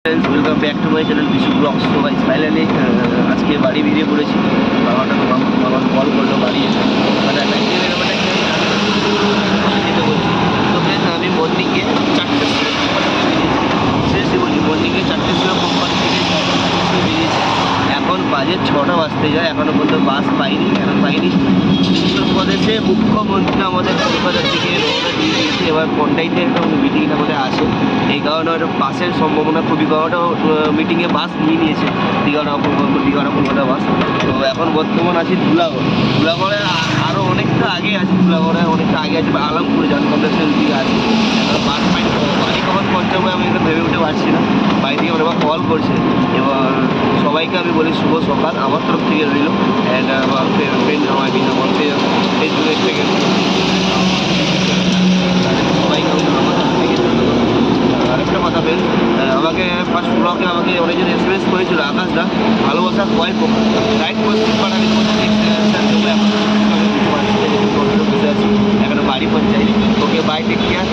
Welcome back to my channel Bishu vlogs. তো ভাই finally আজকে বাড়ি বেরিয়ে পড়েছি। বাবাটা তো বাবা কল করলো বাড়ি এসে মানে একটা ইন্টারভিউ ব্যাপারটা কি আমি যেতে বলছি। তো ফ্রেন্ড আমি মর্নিংয়ে 4টের সময় কোম্পানি থেকে বেরিয়েছি। সিরিয়াসলি বলছি মর্নিংয়ে 4টের সময় কোম্পানি থেকে বেরিয়েছি। এখন বাজে 6টা বাজতে যায়, এখনও পর্যন্ত বাস পাইনি। কেন পাইনি? উত্তরপ্রদেশে মুখ্যমন্ত্রী আমাদের কলকাতা থেকে রওনা দিয়ে দিয়েছে। এবার কোনটাইতে একটা মিটিং আমাদের আসে, এই কারণে হয়তো বাসের সম্ভাবনা খুবই কম। ওটা মিটিংয়ে বাস নিয়ে নিয়েছে দীঘাটা কলকাতা বাস। তো এখন বর্তমান আছি ধুলাগড়ে আরও অনেকটা আগে আছে, ধুলাগড়ে অনেকটা আগে আছে, আলমপুরে যান কমপ্লেক্সের দিকে আছে। এখন বাস পাইনি, বাড়ি কখন পৌঁছাবো আমি এটা ভেবে উঠতে পারছি না। বাড়ি থেকে আমার কল করছে। এবার সবাইকে আমি বলি শুভ সকাল আমার তরফ থেকে রইল। অ্যান্ড আমার ফ্রেন্ড আমার ফেসবুকের থেকে সবাইকে আমি আমার তরফ থেকে ধন্যবাদ। আরেকটা কথা ফ্রেন্ড, আমাকে ফার্স্ট ব্লগে আমাকে অনেকজন এসএমএস করেছিল আকাশদা ভালোবাসার কয় প্রকার রাইট কোয়েশ্চেন, বাট আমি এখন বাড়ি পৌঁছাইনি। Okay bye, take care.